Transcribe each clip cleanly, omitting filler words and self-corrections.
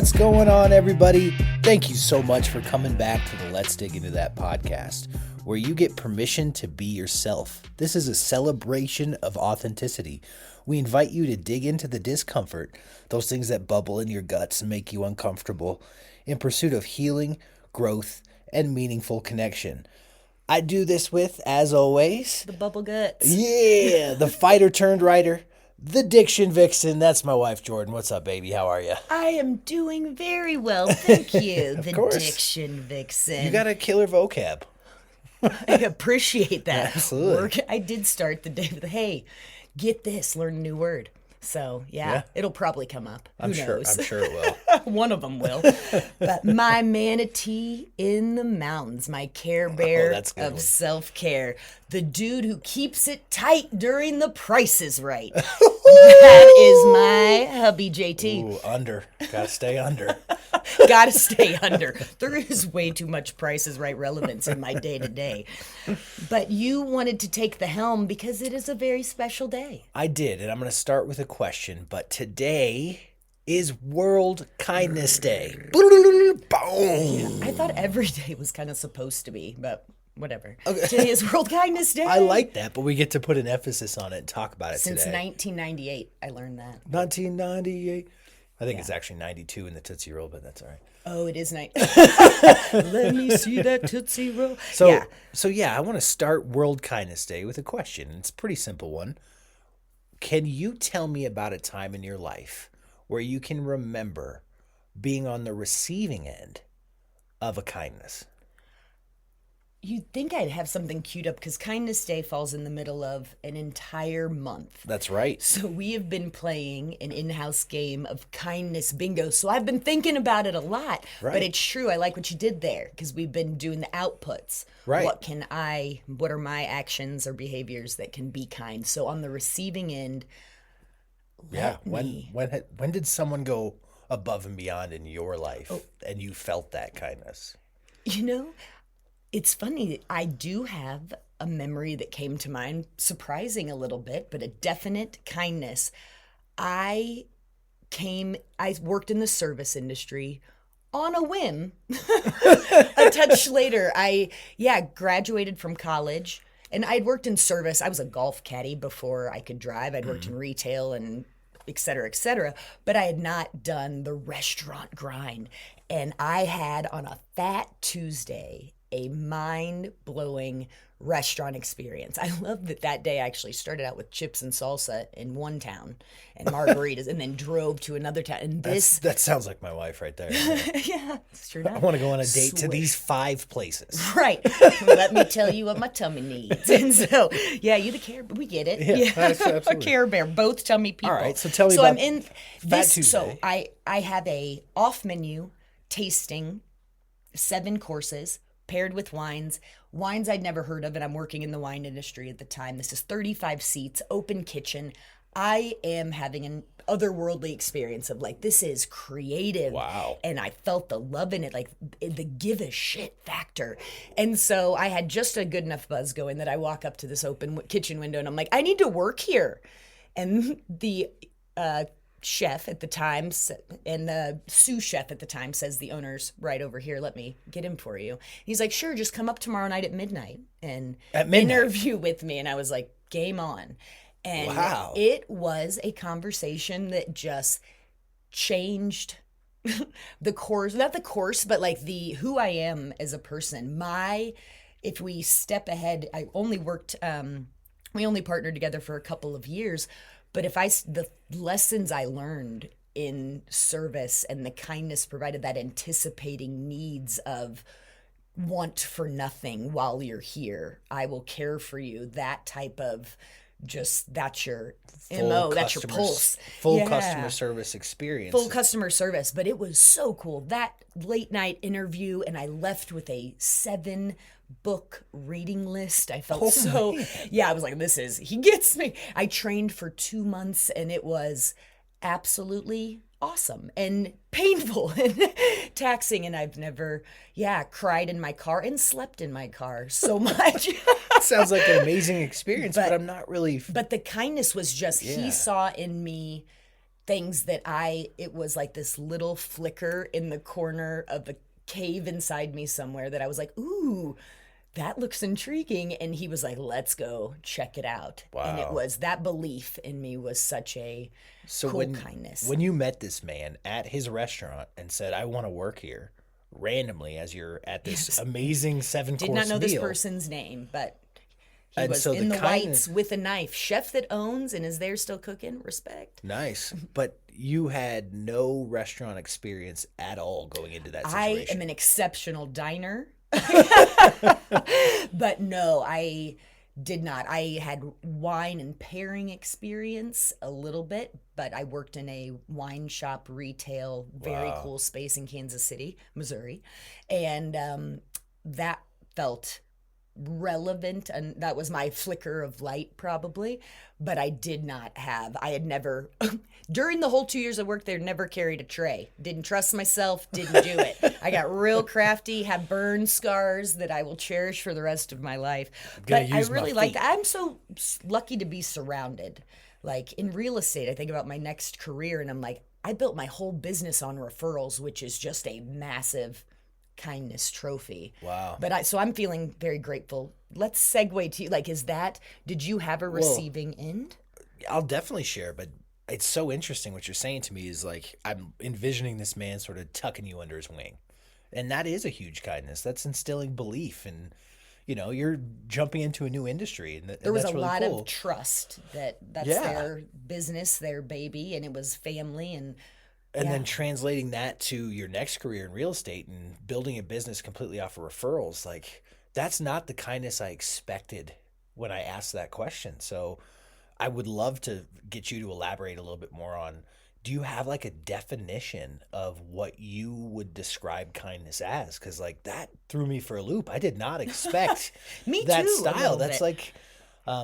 What's going on, everybody? Thank you so much for coming back to the Let's Dig Into That podcast, where you get permission to be yourself. This is a celebration of authenticity. We invite you to dig into the discomfort, those things that bubble in your guts and make you uncomfortable, in pursuit of healing, growth, and meaningful connection. I do this with, as always, the bubble guts. Yeah, the fighter turned writer, the diction vixen. That's my wife, Jordan. What's up, baby? How are you? I am doing very well, thank you. Of the course. Diction vixen. You got a killer vocab. I appreciate that. Absolutely. I did start the day with, hey, get this, learn a new word. So, yeah. It'll probably come up. Who knows? I'm sure it will. One of them will. But my manatee in the mountains, my Care Bear of self-care, the dude who keeps it tight during the Price is Right. That is my hubby, JT. Ooh, under. Gotta stay under. Gotta stay under. There is way too much Price is Right relevance in my day-to-day. But you wanted to take the helm because it is a very special day. I did, and I'm going to start with a question, but today is World Kindness Day. Boom! I thought every day was kind of supposed to be, but whatever. Okay. Today is World Kindness Day. I like that, but we get to put an emphasis on it and talk about it Since today. 1998, I learned that. 1998. I think it's actually 92 in the Tootsie Roll, but that's all right. Oh, it is nice. Let me see that Tootsie Roll. So I want to start World Kindness Day with a question. It's a pretty simple one. Can you tell me about a time in your life where you can remember being on the receiving end of a kindness? You'd think I'd have something queued up because Kindness Day falls in the middle of an entire month. That's right. So we have been playing an in-house game of kindness bingo. So I've been thinking about it a lot. Right. But it's true. I like what you did there because we've been doing the outputs. Right. What are my actions or behaviors that can be kind? So on the receiving end, when did someone go above and beyond in your life and you felt that kindness? You know, it's funny. I do have a memory that came to mind, surprising a little bit, but a definite kindness. I worked in the service industry on a whim. A touch later, I graduated from college, and I'd worked in service. I was a golf caddy before I could drive. I'd worked in retail and et cetera, but I had not done the restaurant grind. And I had on a Fat Tuesday a mind-blowing restaurant experience. I love that day I actually started out with chips and salsa in one town and margaritas and then drove to another town. And that sounds like my wife right there. Yeah, it's true. I want to go on a date to these 5 places. Right. Let me tell you what my tummy needs. And so, you the Care Bear. We get it. Yeah. Absolutely. A Care Bear. Both tummy people. All right, so tell me about I'm in Fat Tuesday. So I have a off-menu tasting, 7 courses, paired with wines I'd never heard of, and I'm working in the wine industry at the time. This is 35 seats, open kitchen. I am having an otherworldly experience of this is creative. Wow. And I felt the love in it, the give a shit factor. And so I had just a good enough buzz going that I walk up to this open kitchen window and I'm like, I need to work here. And the chef at the time and the sous chef at the time says, the owner's right over here, let me get him for you. He's like, sure, just come up tomorrow night at midnight and interview with me. And I was like, game on. And It was a conversation that just changed the course, not the course, but the who I am as a person. If we step ahead, I only worked, we only partnered together for a couple of years. But the lessons I learned in service and the kindness provided, that anticipating needs of want for nothing while you're here, I will care for you, that type of that's your MO, that's your pulse. Full customer service experience. Full customer service. But it was so cool. That late night interview, and I left with a 7-book reading list. I felt I was like, he gets me. I trained for 2 months and it was absolutely awesome and painful and taxing. And I've never, cried in my car and slept in my car so much. Sounds like an amazing experience, but I'm not really. But the kindness was just, he saw in me things that it was like this little flicker in the corner of a cave inside me somewhere that I was like, ooh, that looks intriguing. And he was like, let's go check it out. And it Wow. was that belief in me was such a So cool kindness. when you met this man at his restaurant and said, I want to work here, randomly as you're at this amazing 7-course Did not know this meal. person's name, but he And was so in the the kindness- whites with a knife. Chef that owns and is there still cooking. Respect. Nice. But you had no restaurant experience at all going into that situation. I am an exceptional diner. But no, I did not. I had wine and pairing experience a little bit, but I worked in a wine shop retail, very Wow. cool space in Kansas City, Missouri. And that felt relevant, and that was my flicker of light probably, but I had never during the whole 2 years I worked there, never carried a tray, didn't trust myself, didn't do it. I got real crafty, have burn scars that I will cherish for the rest of my life. Gonna But I use my really like feet. that. I'm so lucky to be surrounded. Like in real estate, I think about my next career and I'm like, I built my whole business on referrals, which is just a massive kindness trophy. Wow. But so I'm feeling very grateful. Let's segue to like, did you have a receiving end? I'll definitely share, but it's so interesting what you're saying to me is like I'm envisioning this man sort of tucking you under his wing. And that is a huge kindness. That's instilling belief and you're jumping into a new industry and There was that's a really lot cool. of trust that's Yeah. their business, their baby, and it was family and And yeah. then translating that to your next career in real estate and building a business completely off of referrals, like that's not the kindness I expected when I asked that question. So I would love to get you to elaborate a little bit more on, do you have like a definition of what you would describe kindness as? Because like that threw me for a loop. I did not expect Me that too, a style. little That's bit. like,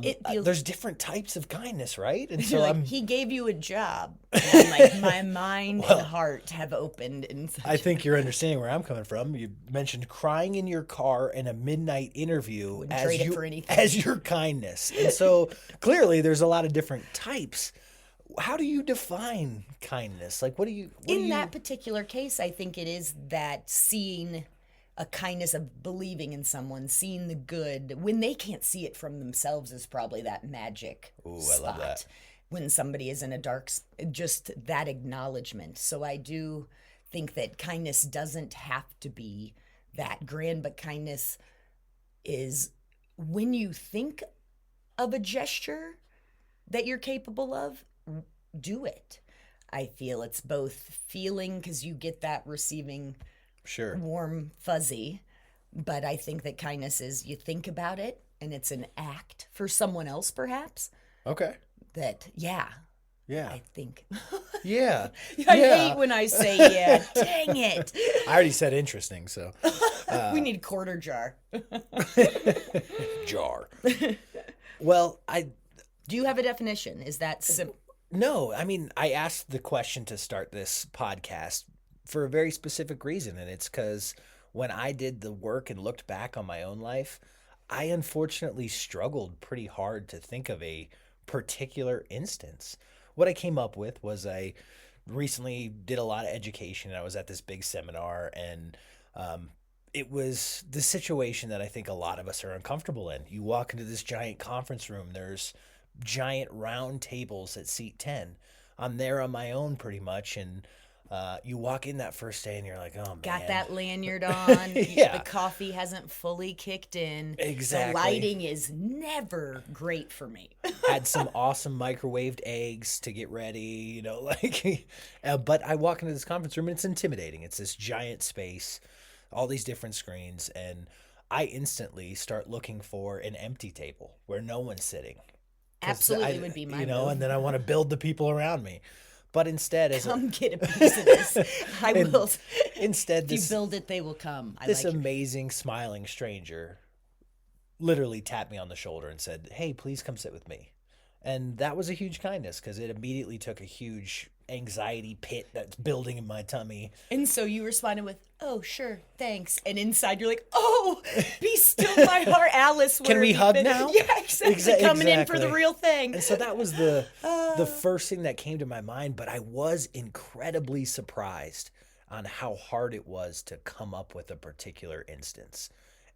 It feels- there's different types of kindness, right? And You're so like, he gave you a job. And I'm like, my mind and heart have opened in such I think you're understanding where I'm coming from. You mentioned crying in your car in a midnight interview Wouldn't as trade it you for anything. as your kindness. And so clearly there's a lot of different types. How do you define kindness? Like what do you in that particular case, I think it is that seeing a kindness of believing in someone, seeing the good when they can't see it from themselves is probably that magic I spot. love that. When somebody is in a just that acknowledgement. So I do think that kindness doesn't have to be that grand, but kindness is when you think of a gesture that you're capable of, do it. I feel it's both feeling because you get that receiving Sure. warm fuzzy, but I think that kindness is you think about it and it's an act for someone else perhaps Okay. that Yeah. I think Yeah. I Yeah. hate when I say yeah. Dang it. I already said interesting, so We need quarter jar. jar. Well, Do you have a definition? Is that No, I mean, I asked the question to start this podcast for a very specific reason, and it's because when I did the work and looked back on my own life, I unfortunately struggled pretty hard to think of a particular instance. What I came up with was I recently did a lot of education, and I was at this big seminar, and it was the situation that I think a lot of us are uncomfortable in. You walk into this giant conference room, there's giant round tables at seat 10. I'm there on my own pretty much, and you walk in that first day and you're like, oh man. got that lanyard on? Yeah. The coffee hasn't fully kicked in. Exactly. The lighting is never great for me. Had some awesome microwaved eggs to get ready, like, but I walk into this conference room and it's intimidating. It's this giant space, all these different screens, and I instantly start looking for an empty table where no one's sitting. 'Cause Absolutely would be my move. and then I want to build the people around me. But instead, Come get a piece of this. I will. instead, If you this build it, they will come. I this like it. amazing smiling stranger literally tapped me on the shoulder and said, "Hey, please come sit with me." And that was a huge kindness because it immediately took a huge anxiety pit that's building in my tummy. And so you responded with, "Oh, sure, thanks." And inside you're like, "Oh, be still my heart, Alice. Can we hug now? Yeah, exactly. Coming in for the real thing. And so that was the first thing that came to my mind, but I was incredibly surprised on how hard it was to come up with a particular instance.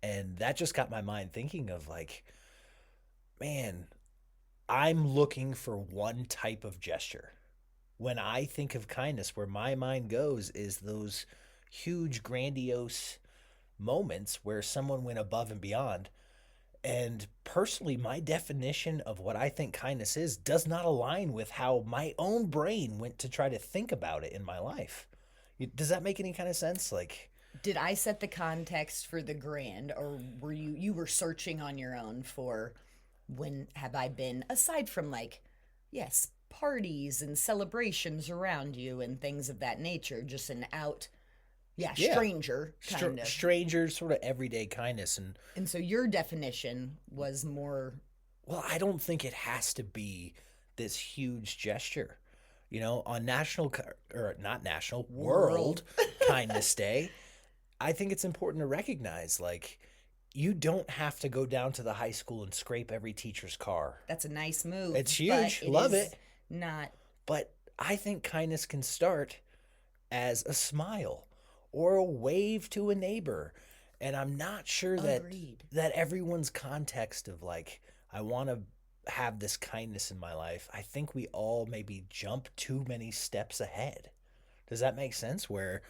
And that just got my mind thinking of like, man, I'm looking for one type of gesture. When I think of kindness, where my mind goes is those huge, grandiose moments where someone went above and beyond. And personally, my definition of what I think kindness is does not align with how my own brain went to try to think about it in my life. Does that make any kind of sense? Like, did I set the context for the grand, or were you were searching on your own for when have I been, aside from like, yes, parties and celebrations around you and things of that nature, just an out, stranger kind of. Stranger, sort of everyday kindness. And so your definition was more... Well, I don't think it has to be this huge gesture. You know, on World Kindness Day, I think it's important to recognize, like, you don't have to go down to the high school and scrape every teacher's car. That's a nice move. It's huge. Love it. Not. But I think kindness can start as a smile or a wave to a neighbor. And I'm not sure that everyone's context of like, I want to have this kindness in my life, I think we all maybe jump too many steps ahead. Does that make sense? Where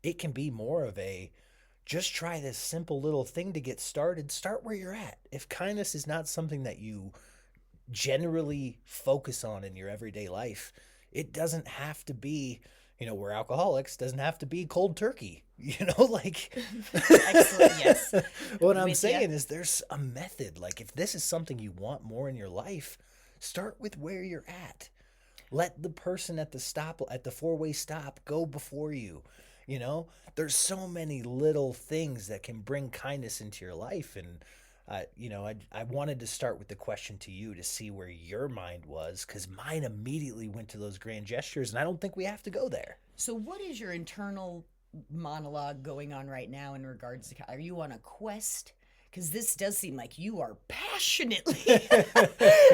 it can be more of a, just try this simple little thing to get started. Start where you're at. If kindness is not something that you generally focus on in your everyday life, it doesn't have to be, you know, we're alcoholics, doesn't have to be cold turkey, you know, like. Excellent, yes. What I'm saying is there's a method. Like, if this is something you want more in your life, start with where you're at. Let the person at the four-way stop go before you. You know, there's so many little things that can bring kindness into your life. And, you know, I wanted to start with the question to you to see where your mind was, because mine immediately went to those grand gestures, and I don't think we have to go there. So what is your internal monologue going on right now in regards to, are you on a quest? Because this does seem like you are passionately,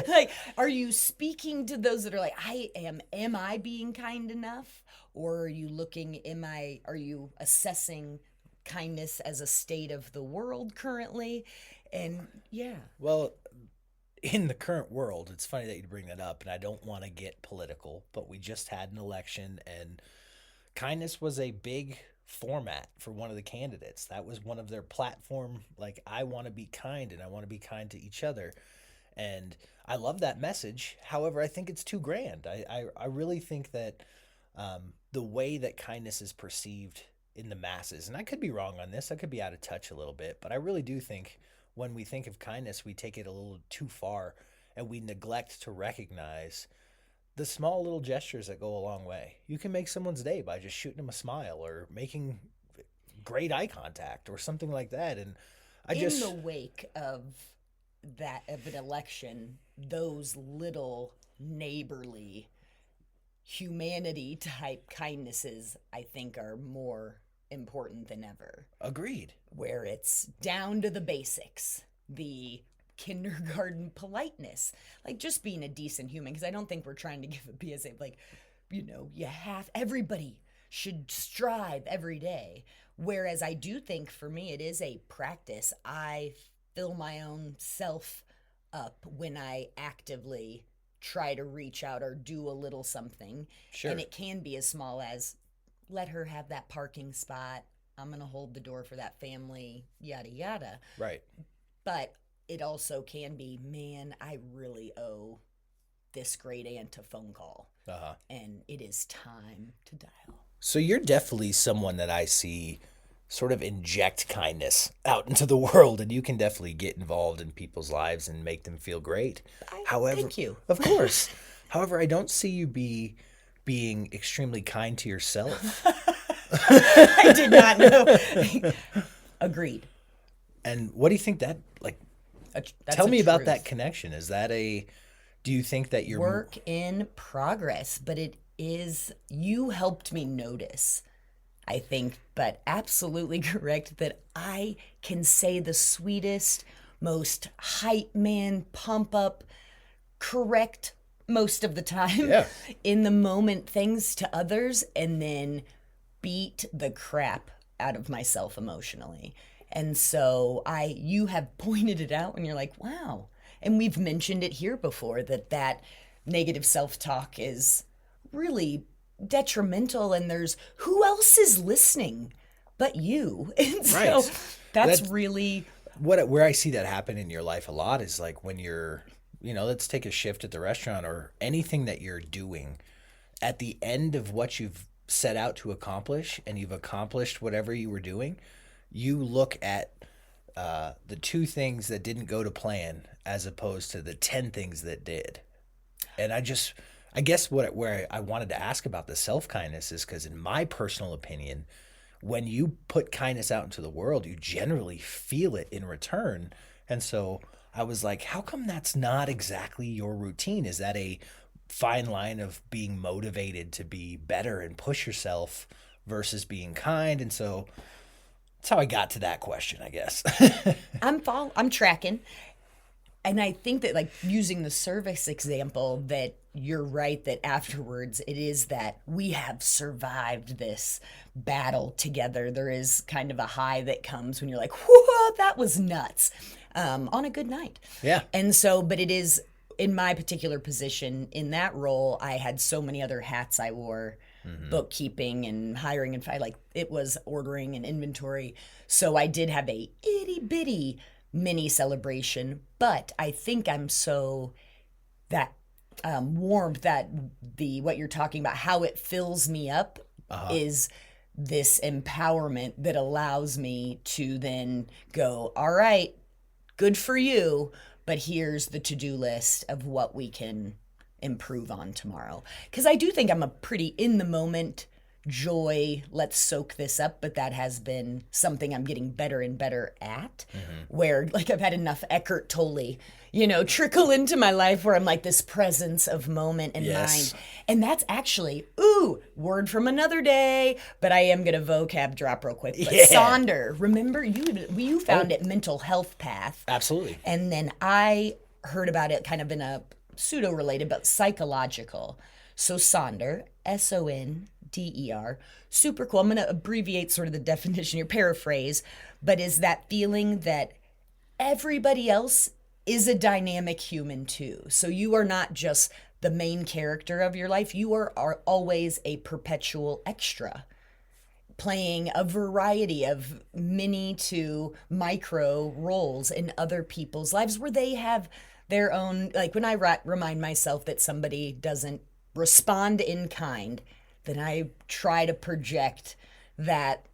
like, are you speaking to those that are like, am I being kind enough? Or are you are you assessing kindness as a state of the world currently? And yeah. Well, in the current world, it's funny that you bring that up, and I don't want to get political, but we just had an election, and kindness was a big format for one of the candidates. That was one of their platform, like, I want to be kind, and I want to be kind to each other. And I love that message. However, I think it's too grand. I really think that the way that kindness is perceived in the masses, and I could be wrong on this, I could be out of touch a little bit, but I really do think when we think of kindness, we take it a little too far, and we neglect to recognize the small little gestures that go a long way. You can make someone's day by just shooting them a smile or making great eye contact or something like that. And in the wake of an election, those little neighborly humanity type kindnesses, I think, are more important than ever. Agreed. Where it's down to the basics, the kindergarten politeness, like just being a decent human. Because I don't think we're trying to give a PSA like, you know, everybody should strive every day. Whereas I do think for me it is a practice. I fill my own self up when I actively try to reach out or do a little something. Sure. And it can be as small as, let her have that parking spot, I'm going to hold the door for that family, yada, yada. Right. But it also can be, man, I really owe this great aunt a phone call. Uh-huh. And it is time to dial. So you're definitely someone that I see sort of inject kindness out into the world, and you can definitely get involved in people's lives and make them feel great. Thank you. Of course. However, I don't see you being extremely kind to yourself. I did not know. Agreed. And what do you think that, like, tell me about that connection. Is that Do you think that you're Work in progress, but it is, you helped me notice, I think, but absolutely correct that I can say the sweetest, most hype man, pump up, correct most of the time Yeah. in the moment things to others and then beat the crap out of myself emotionally. And so you have pointed it out and you're like, wow. And we've mentioned it here before that negative self-talk is really detrimental, and there's who else is listening but you? And so Right. that's That- really where I see that happen in your life a lot is like when you're, let's take a shift at the restaurant or anything that you're doing. At the end of what you've set out to accomplish and you've accomplished whatever you were doing, you look at the 2 things that didn't go to plan as opposed to the 10 things that did. And I guess where I wanted to ask about the self-kindness is because in my personal opinion, when you put kindness out into the world, you generally feel it in return. And so I was like, how come that's not exactly your routine? Is that a fine line of being motivated to be better and push yourself versus being kind? And so that's how I got to that question, I guess. I'm tracking. And I think that, like, using the service example, that you're right that afterwards it is that we have survived this battle together. There is kind of a high that comes when you're like, whoa, that was nuts, on a good night. Yeah. And so, but it is, in my particular position in that role, I had so many other hats I wore. Bookkeeping and hiring and like it was ordering and inventory. So I did have a itty bitty mini celebration, but I think I'm so that warmth, that what you're talking about, how it fills me up is this empowerment that allows me to then go, all right, good for you, but here's the to-do list of what we can improve on tomorrow. Because I do think I'm a pretty in the moment joy, let's soak this up, but that has been something I'm getting better and better at, where like I've had enough Eckhart Tolle, trickle into my life where I'm like this presence of moment and Yes. mind. And that's actually, word from another day, but I am going to vocab drop real quick. But Yeah. Sonder, remember you found it Mental Health Path. Absolutely. And then I heard about it kind of in a pseudo-related, but psychological. So Sonder, Sonder, super cool. I'm going to abbreviate sort of the definition here, paraphrase, but is that feeling that everybody else is a dynamic human too. So you are not just the main character of your life. You are always a perpetual extra, playing a variety of mini to micro roles in other people's lives where they have their own, like when I remind myself that somebody doesn't respond in kind, then I try to project that.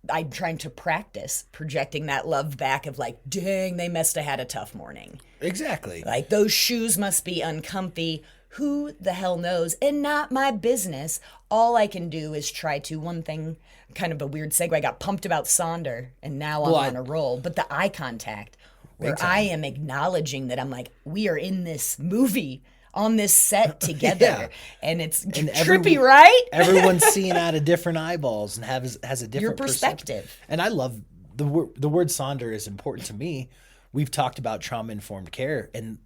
I'm trying to practice projecting that love back of like, dang, they must have had a tough morning. Exactly. Like those shoes must be uncomfy. Who the hell knows? And not my business. All I can do is try to, one thing, kind of a weird segue. I got pumped about Sonder and now I'm on a roll. But the eye contact, where I am acknowledging that I'm like, we are in this movie on this set together. Yeah. And it's And trippy, right? Everyone's seeing out of different eyeballs and has a different Your perspective. And I love the word Sonder is important to me. We've talked about trauma-informed care, and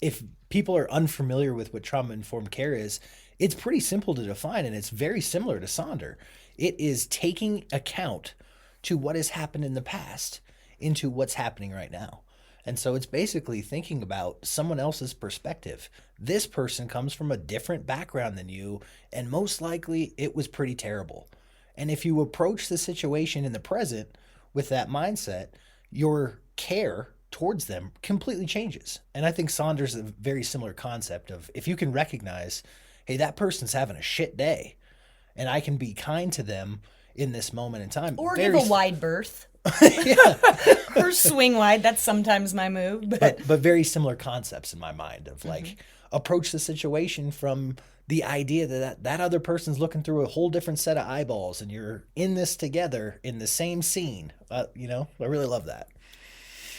if people are unfamiliar with what trauma-informed care is, it's pretty simple to define, and it's very similar to Sonder. It is taking account to what has happened in the past into what's happening right now. And so it's basically thinking about someone else's perspective. This person comes from a different background than you, and most likely it was pretty terrible. And if you approach the situation in the present with that mindset, your care towards them completely changes. And I think Saunders is a very similar concept of if you can recognize, hey, that person's having a shit day, and I can be kind to them in this moment in time. Or give a wide berth. Or swing wide. That's sometimes my move. But very similar concepts in my mind of like approach the situation from the idea that other person's looking through a whole different set of eyeballs and you're in this together in the same scene. I really love that.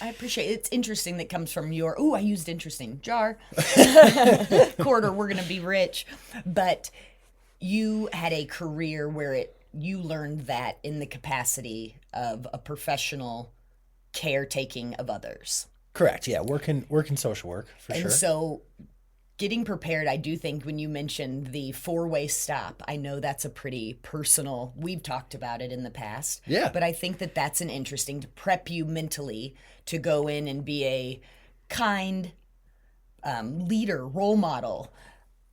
I appreciate it. It's interesting that comes from I used interesting. Jar. Quarter, we're going to be rich. But you had a career where you learned that in the capacity of a professional caretaking of others. Correct. Yeah. Working social work for sure. And so getting prepared, I do think when you mentioned the 4-way stop, I know that's a pretty personal, we've talked about it in the past. Yeah. But I think that that's an interesting to prep you mentally to go in and be a kind leader, role model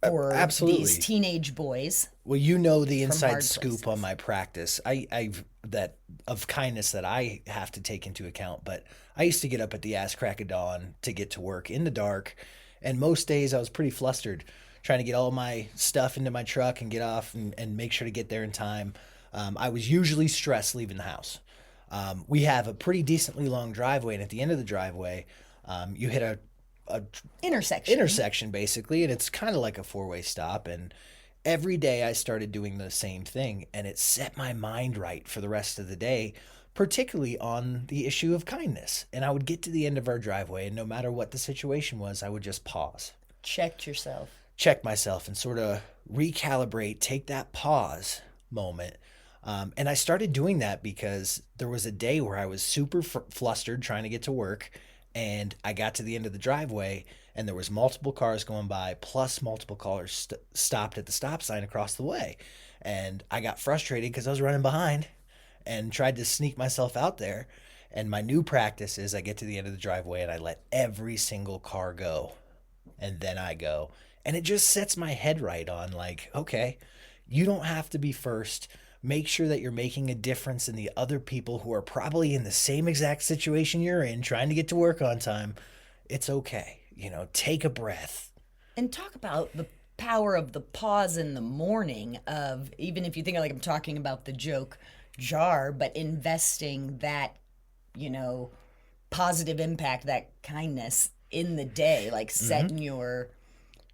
for Absolutely. these teenage boys. Well, you know the inside hard scoop places. on my practice. I've that of kindness that I have to take into account. But I used to get up at the ass crack of dawn to get to work in the dark, and most days I was pretty flustered trying to get all my stuff into my truck and get off and make sure to get there in time. I was usually stressed leaving the house. We have a pretty decently long driveway, and at the end of the driveway, you hit a intersection basically, and it's kind of like a 4-way stop. And every day I started doing the same thing, and it set my mind right for the rest of the day, particularly on the issue of kindness. And I would get to the end of our driveway, and no matter what the situation was, I would just pause, check myself, and sort of recalibrate, take that pause moment. And I started doing that because there was a day where I was super flustered trying to get to work, and I got to the end of the driveway, and there was multiple cars going by, plus multiple cars stopped at the stop sign across the way. And I got frustrated because I was running behind and tried to sneak myself out there. And my new practice is I get to the end of the driveway and I let every single car go. And then I go. And it just sets my head right on, like, okay, you don't have to be first. Make sure that you're making a difference in the other people who are probably in the same exact situation you're in, trying to get to work on time. It's okay. Take a breath. And talk about the power of the pause in the morning of, even if you think like I'm talking about the joke jar, but investing that, positive impact, that kindness in the day, like setting your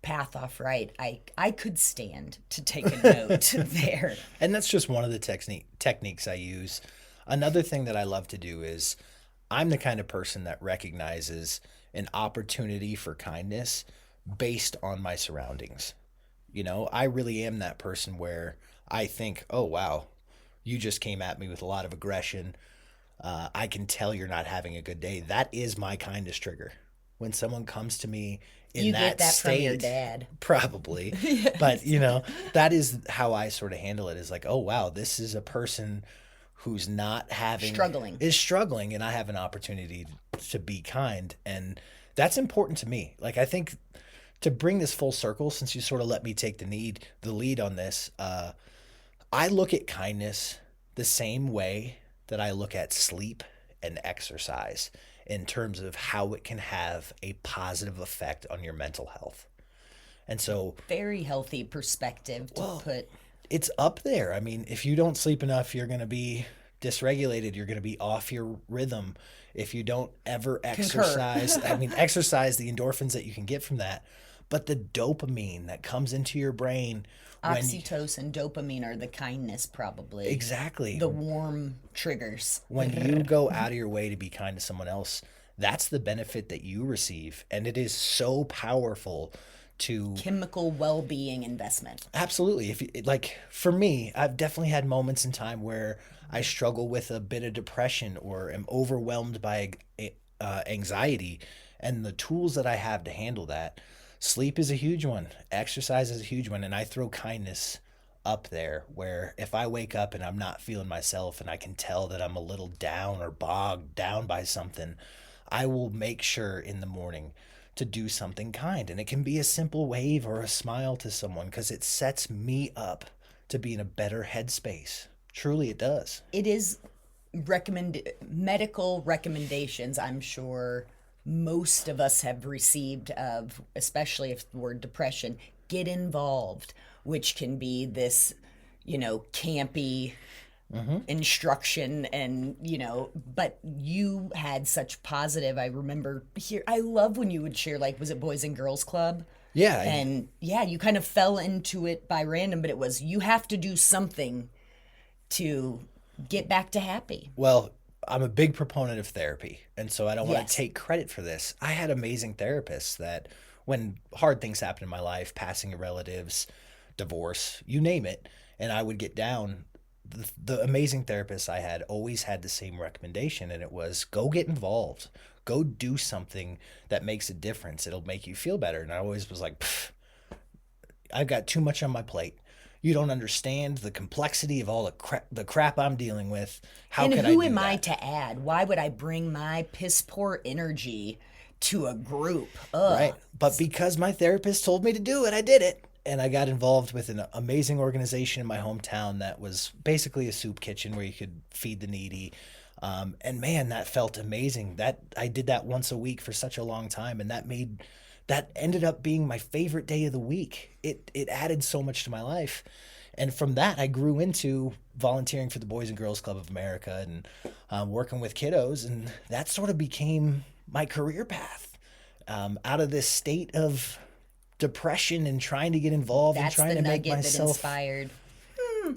path off right. I could stand to take a note there. And that's just one of the techniques I use. Another thing that I love to do is I'm the kind of person that recognizes an opportunity for kindness based on my surroundings. I really am that person where I think, oh, wow, you just came at me with a lot of aggression. I can tell you're not having a good day. That is my kindness trigger. When someone comes to me in you that get that state, from your dad. Probably. Yes. But, that is how I sort of handle it, is like, oh, wow, this is a person who's not is struggling, and I have an opportunity to be kind. And that's important to me. Like, I think to bring this full circle, since you sort of let me take the lead on this, I look at kindness the same way that I look at sleep and exercise, in terms of how it can have a positive effect on your mental health. And so, very healthy perspective to put. It's up there. I mean, if you don't sleep enough, you're going to be dysregulated. You're going to be off your rhythm. If you don't ever exercise, exercise, the endorphins that you can get from that, but the dopamine that comes into your brain. Oxytocin, dopamine are the kindness, probably. Exactly. The warm triggers. When you go out of your way to be kind to someone else, that's the benefit that you receive. And it is so powerful to... chemical well-being investment. Absolutely. For me, I've definitely had moments in time where I struggle with a bit of depression or am overwhelmed by anxiety. And the tools that I have to handle that, sleep is a huge one. Exercise is a huge one. And I throw kindness up there, where if I wake up and I'm not feeling myself and I can tell that I'm a little down or bogged down by something, I will make sure in the morning to do something kind. And it can be a simple wave or a smile to someone, because it sets me up to be in a better headspace. Truly, it does. It is medical recommendations, I'm sure most of us have received of, especially if the word depression, get involved, which can be this, campy instruction, and but you had such positive. I remember I love when you would share, like, was it Boys and Girls Club? Yeah. And you kind of fell into it by random, but it was, you have to do something to get back to happy. Well, I'm a big proponent of therapy, and so I don't want to Yes. take credit for this. I had amazing therapists that, when hard things happened in my life, passing of relatives, divorce, you name it, and I would get down, the amazing therapists I had always had the same recommendation, and it was go get involved. Go do something that makes a difference. It'll make you feel better. And I always was like, I've got too much on my plate. You don't understand the complexity of all the crap I'm dealing with. How And can who I do am I that? to add? Why would I bring my piss poor energy to a group? Ugh. Right. But because my therapist told me to do it, I did it. And I got involved with an amazing organization in my hometown that was basically a soup kitchen where you could feed the needy. And man, that felt amazing. That I did that once a week for such a long time, and that ended up being my favorite day of the week. It added so much to my life. And from that, I grew into volunteering for the Boys and Girls Club of America and working with kiddos. And that sort of became my career path. Out of this state of depression and trying to get involved and That's trying the to make nugget that myself. inspired.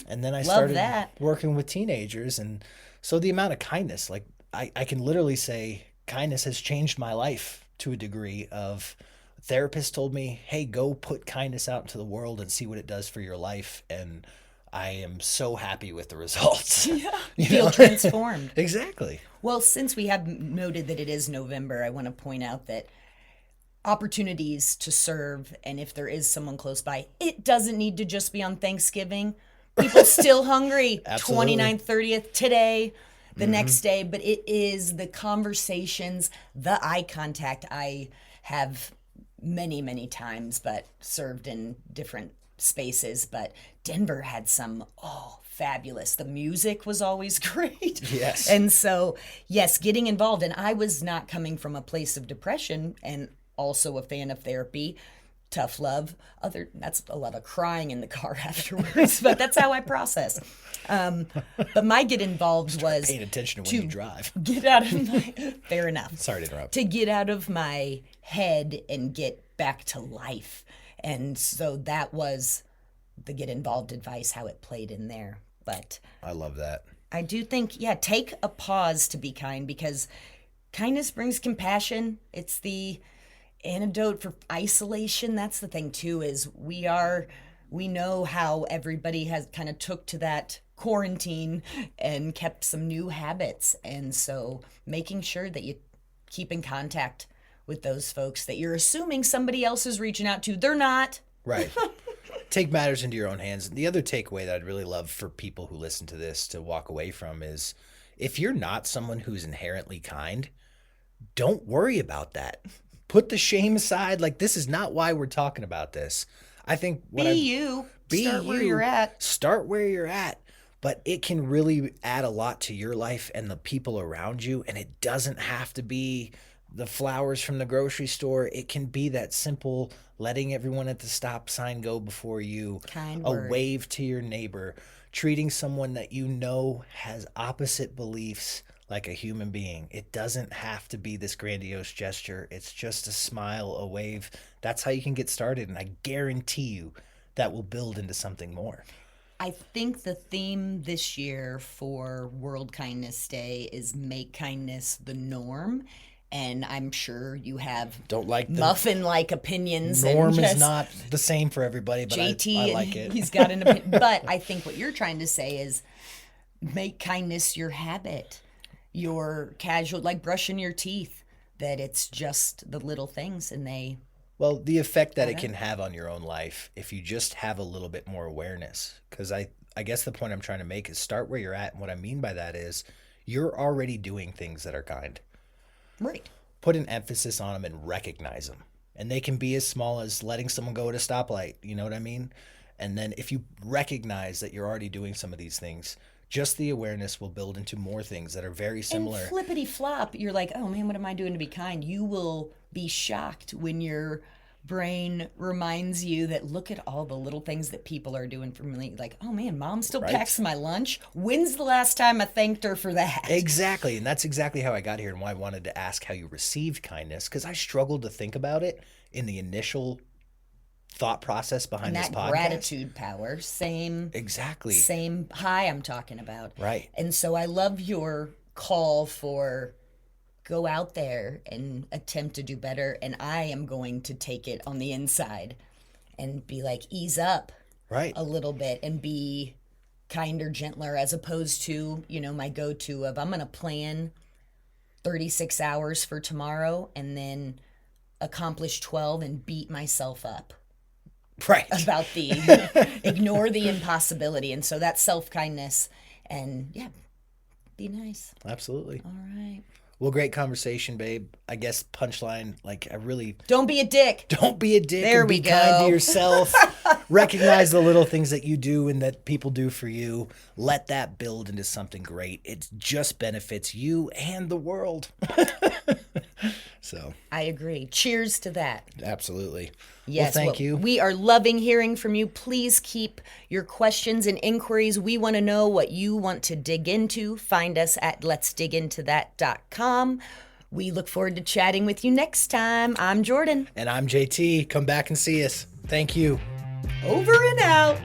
And then I Love started that. working with teenagers. And so the amount of kindness, like I can literally say kindness has changed my life to a degree of therapist told me, hey, go put kindness out into the world and see what it does for your life. And I am so happy with the results. Yeah. You Feel know? transformed. Exactly. Well, since we have noted that it is November, I want to point out that opportunities to serve, and if there is someone close by, it doesn't need to just be on Thanksgiving. People still hungry. Absolutely. 29th, 30th, today, the next day, but it is the conversations, the eye contact. I have many times, but served in different spaces. But Denver had some, fabulous. The music was always great. Yes. And so, yes, getting involved. And I was not coming from a place of depression and also a fan of therapy, tough love. That's a lot of crying in the car afterwards, but that's how I process. But my get involved was Paying attention to when you drive. get out of my, fair enough. Sorry to interrupt. To get out of my head and get back to life. And so that was the get involved advice, how it played in there. But I love that. I do think, take a pause to be kind, because kindness brings compassion. It's the antidote for isolation. That's the thing too, is we know how everybody has kind of took to that quarantine and kept some new habits. And so making sure that you keep in contact with those folks that you're assuming somebody else is reaching out to. They're not. Right. Take matters into your own hands. The other takeaway that I'd really love for people who listen to this to walk away from is, if you're not someone who's inherently kind, don't worry about that. Put the shame aside. Like, this is not why we're talking about this. I think Be you. Start where you're at. Start where you're at. But it can really add a lot to your life and the people around you. And it doesn't have to be the flowers from the grocery store. It can be that simple letting everyone at the stop sign go before you. Kind a word. wave to your neighbor. Treating someone that you know has opposite beliefs like a human being. It doesn't have to be this grandiose gesture. It's just a smile, a wave. That's how you can get started. And I guarantee you that will build into something more. I think the theme this year for World Kindness Day is make kindness the norm. And I'm sure you have Don't like the muffin-like opinions. norm and is just not the same for everybody, but JT, I like it. he's got an opinion. But I think what you're trying to say is make kindness your habit, your casual, like brushing your teeth, that it's just the little things and they... Well, the effect that it can have on your own life if you just have a little bit more awareness. Because I guess the point I'm trying to make is start where you're at. And what I mean by that is you're already doing things that are kind. Right. Put an emphasis on them and recognize them. And they can be as small as letting someone go at a stoplight. You know what I mean? And then if you recognize that you're already doing some of these things, just the awareness will build into more things that are very similar. And flippity flop, you're like, oh man, what am I doing to be kind? You will be shocked when your brain reminds you that look at all the little things that people are doing for me. Like, oh man, mom still packs my lunch. When's the last time I thanked her for that? Exactly. And that's exactly how I got here and why I wanted to ask how you received kindness, because I struggled to think about it in the initial thought process behind And this that podcast. gratitude power, same Exactly. high I'm talking about. Right. And so I love your call for go out there and attempt to do better. And I am going to take it on the inside and be like, ease up Right. a little bit and be kinder, gentler, as opposed to, my go-to of I'm going to plan 36 hours for tomorrow and then accomplish 12 and beat myself up. Right. About ignore the impossibility. And so that's self-kindness and be nice. Absolutely. All right. Well, great conversation, babe. I guess punchline, Don't be a dick. Don't be a dick. There and we be kind go. to yourself. Recognize the little things that you do and that people do for you. Let that build into something great. It just benefits you and the world. So I agree. Cheers to that. absolutely. Yes. Well, thank you. We are loving hearing from you. Please keep your questions and inquiries. We want to know what you want to dig into. Find us at letsdigintothat.com. We look forward to chatting with you next time. I'm Jordan. And I'm JT. Come back and see us. Thank you. Over and out.